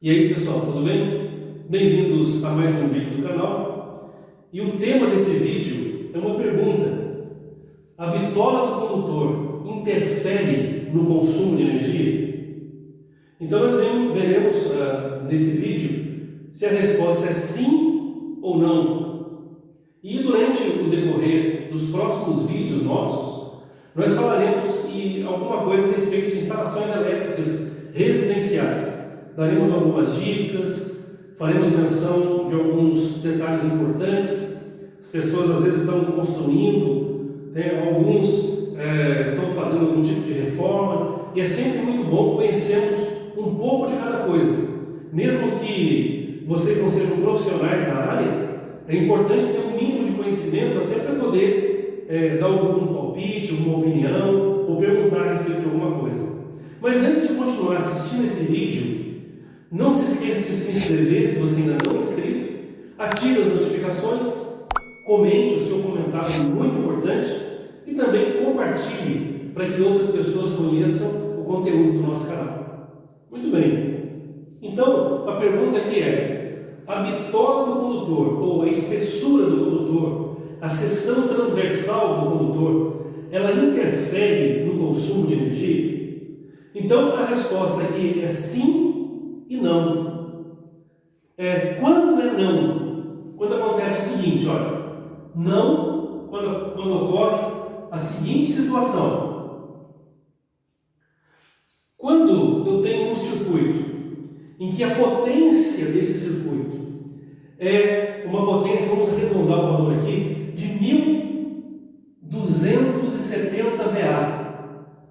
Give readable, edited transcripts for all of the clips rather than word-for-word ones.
E aí pessoal, tudo bem? Bem-vindos a mais um vídeo do canal. E o tema desse vídeo é uma pergunta: a bitola do condutor interfere no consumo de energia? Então nós veremos nesse vídeo se a resposta é sim ou não. E durante o decorrer dos próximos vídeos nossos, nós falaremos alguma coisa a respeito de instalações elétricas residenciais. Daremos algumas dicas, faremos menção de alguns detalhes importantes. As pessoas às vezes estão construindo, alguns estão fazendo algum tipo de reforma, e é sempre muito bom conhecermos um pouco de cada coisa. Mesmo que vocês não sejam profissionais na área, é importante ter um mínimo de conhecimento até para poder dar algum palpite, alguma opinião, ou perguntar a respeito de alguma coisa. Mas antes de continuar assistindo esse vídeo, não se esqueça de se inscrever se você ainda não é inscrito, ative as notificações, comente, o seu comentário é muito importante, e também compartilhe para que outras pessoas conheçam o conteúdo do nosso canal. Muito bem, então a pergunta aqui é: a bitola do condutor, ou a espessura do condutor, a seção transversal do condutor, ela interfere no consumo de energia? Então a resposta aqui é sim e não. Quando é não? Quando acontece o seguinte, olha, não quando ocorre a seguinte situação: quando eu tenho um circuito em que a potência desse circuito é uma potência, vamos arredondar o valor aqui, de 1270 VA,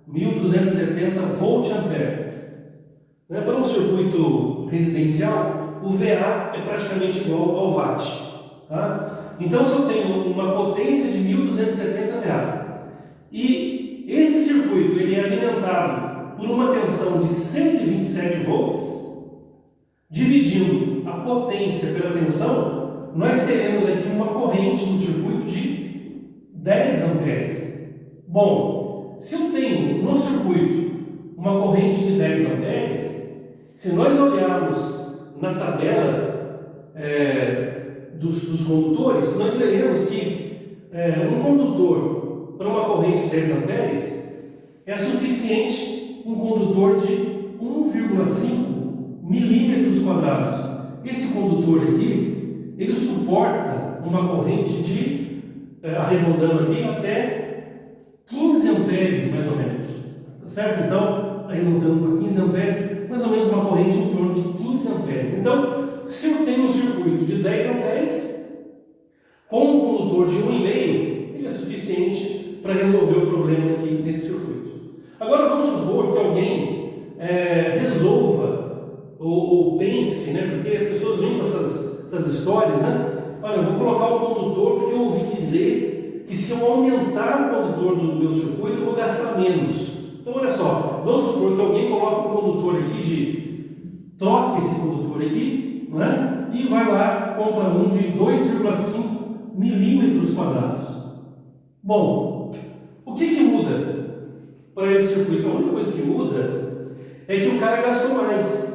1270 volt-ampere. Para um circuito residencial, o VA é praticamente igual ao watt. Tá? Então, se eu tenho uma potência de 1270 VA e esse circuito ele é alimentado por uma tensão de 127 volts, dividindo a potência pela tensão, nós teremos aqui uma corrente no circuito de 10 amperes. Bom, se eu tenho no circuito uma corrente de 10 amperes, se nós olharmos na tabela dos condutores, nós veremos que um condutor para uma corrente de 10 amperes é suficiente um condutor de 1,5 milímetros quadrados. Esse condutor aqui, ele suporta uma corrente de, arredondando aqui, até 15 amperes mais ou menos. Tá certo? Então, arredondando para 15 amperes, mais ou menos uma corrente em torno de 15 amperes. Então, se eu tenho um circuito de 10 amperes, com um condutor de 1,5, ele é suficiente para resolver o problema aqui nesse circuito. Agora vamos supor que alguém resolva ou pense, porque as pessoas vêm com essas histórias, olha, eu vou colocar um condutor porque eu ouvi dizer que se eu aumentar o condutor do meu circuito eu vou gastar menos. Então olha só, vamos supor que alguém coloca um condutor aqui troque esse condutor aqui, e vai lá, compra um de 2,5 milímetros quadrados. Bom, o que muda para esse circuito? A única coisa que muda é que o cara gastou mais.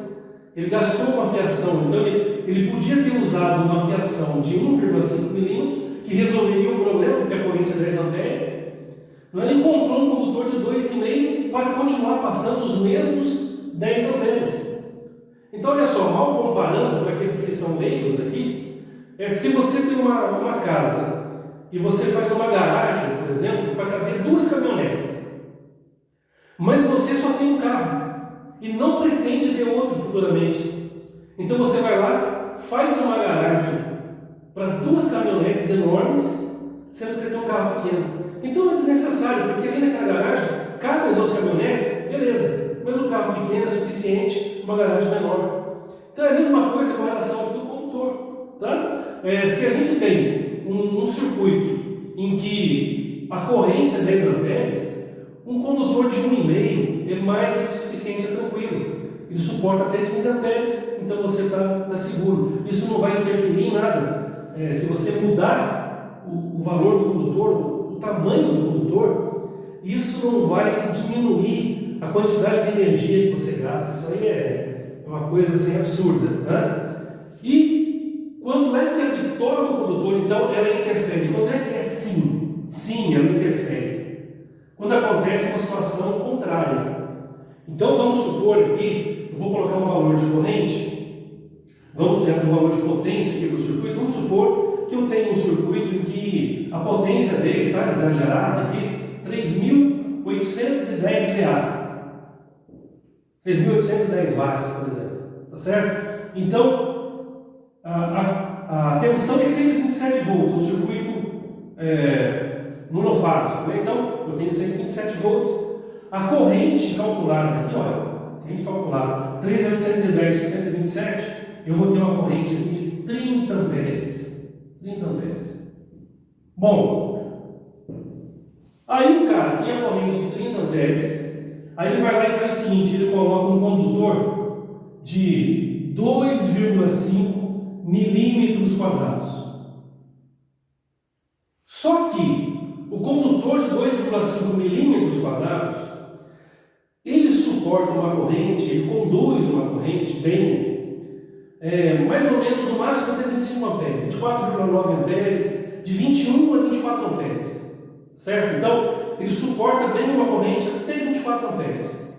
Ele gastou uma fiação, então ele podia ter usado uma fiação de 1,5 milímetros, que resolveria o problema, porque a corrente é 10 amperes. Ele comprou um condutor de 2,5 para continuar passando os mesmos 10 amperes. Então, olha só, mal comparando para aqueles que são leigos aqui, se você tem uma casa e você faz uma garagem, por exemplo, para caber 2 caminhonetes, mas você só tem um carro e não pretende ter outro futuramente. Então você vai lá, faz uma garagem para 2 caminhonetes enormes, sendo que você tem um carro pequeno. Então é desnecessário, porque ali naquela garagem cabem as 2 caminhonetes, beleza, mas o carro pequeno é suficiente, uma garagem menor. Então é a mesma coisa com relação aqui ao condutor. Tá? Se a gente tem um circuito em que a corrente é 10 amperes, um condutor de 1,5 é mais do que suficiente, é tranquilo. Ele suporta até 15 amperes, então você está seguro. Isso não vai interferir em nada. Se você mudar o valor do condutor, o tamanho do condutor, isso não vai diminuir a quantidade de energia que você gasta. Isso aí É uma coisa assim absurda, né? E quando é que a bitola do condutor, então, ela interfere? Quando é que é sim? Sim, ela interfere. Quando acontece uma situação contrária. Então, vamos supor aqui, eu vou colocar um valor de corrente, vamos ter um valor de potência aqui do circuito, vamos supor que eu tenho um circuito em que a potência dele está exagerada aqui, 3.810 VA. 3.810 watts, por exemplo, tá certo? Então, a tensão é 127 volts, um circuito monofásico, né? Então, eu tenho 127 volts. A corrente calculada aqui, olha, se a gente calcular 3.810 por 127, eu vou ter uma corrente aqui de 30 amperes. 30 amperes. Bom, aí o cara tem a corrente de 30 amperes. Aí ele vai lá e faz o seguinte, ele coloca um condutor de 2,5 milímetros quadrados. Só que o condutor de 2,5 milímetros quadrados, ele suporta uma corrente, ele conduz uma corrente bem, mais ou menos no máximo até 25 amperes, 24,9 amperes, de 21 a 24 amperes, certo? Então, ele suporta bem uma corrente até 24 amperes,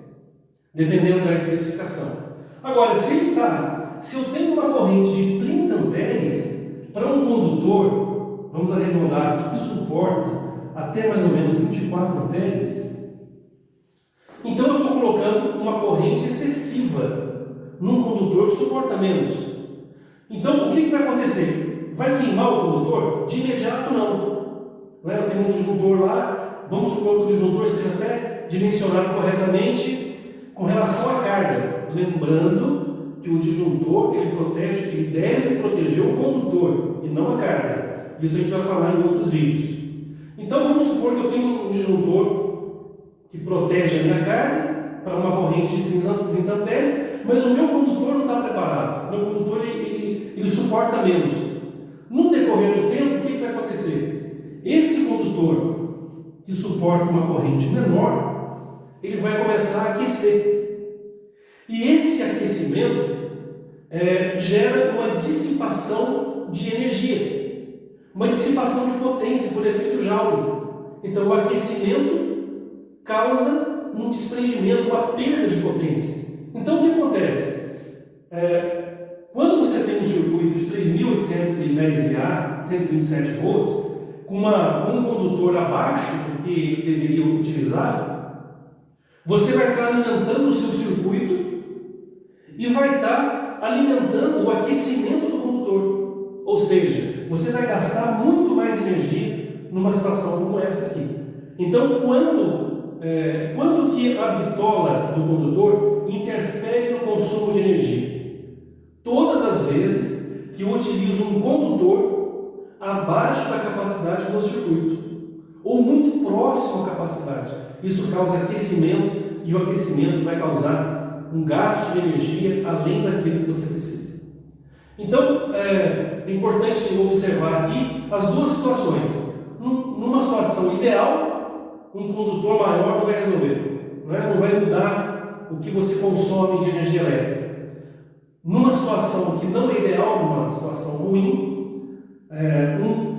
dependendo da especificação. Agora, se eu tenho uma corrente de 30 amperes, para um condutor, vamos arredondar aqui, que suporta até mais ou menos 24 amperes, então eu estou colocando uma corrente excessiva num condutor que suporta menos. Então, o que vai acontecer? Vai queimar o condutor? De imediato, não. Eu tenho um disjuntor lá, vamos supor que o disjuntor esteja até dimensionado corretamente com relação à carga. Lembrando que o disjuntor, ele deve proteger o condutor e não a carga. Isso a gente vai falar em outros vídeos. Então, vamos supor que eu tenho um disjuntor que protege a minha carga para uma corrente de 30 amperes, mas o meu condutor não está preparado. O meu condutor ele suporta menos. No decorrer do tempo, o que vai acontecer? Esse condutor que suporta uma corrente menor, ele vai começar a aquecer. E esse aquecimento gera uma dissipação de energia, uma dissipação de potência por efeito Joule. Então, o aquecimento causa um desprendimento, uma perda de potência. Então, o que acontece? Quando você tem um circuito de 3.810 VA, 127 volts, com um condutor abaixo do que ele deveria utilizar, você vai estar alimentando o seu circuito e vai estar alimentando o aquecimento do condutor. Ou seja, você vai gastar muito mais energia numa situação como essa aqui. Então, quando que a bitola do condutor interfere no consumo de energia? Todas as vezes que eu utilizo um condutor abaixo da capacidade do circuito, ou muito próximo à capacidade. Isso causa aquecimento, e o aquecimento vai causar um gasto de energia além daquilo que você precisa. Então, é importante observar aqui as duas situações. Numa situação ideal, um condutor maior não vai resolver, não vai mudar o que você consome de energia elétrica. Numa situação que não é ideal, numa situação ruim,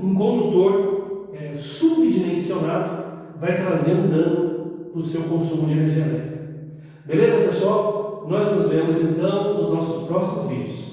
um condutor subdimensionado vai trazer um dano para o seu consumo de energia elétrica. Beleza, pessoal? Nós nos vemos então nos nossos próximos vídeos.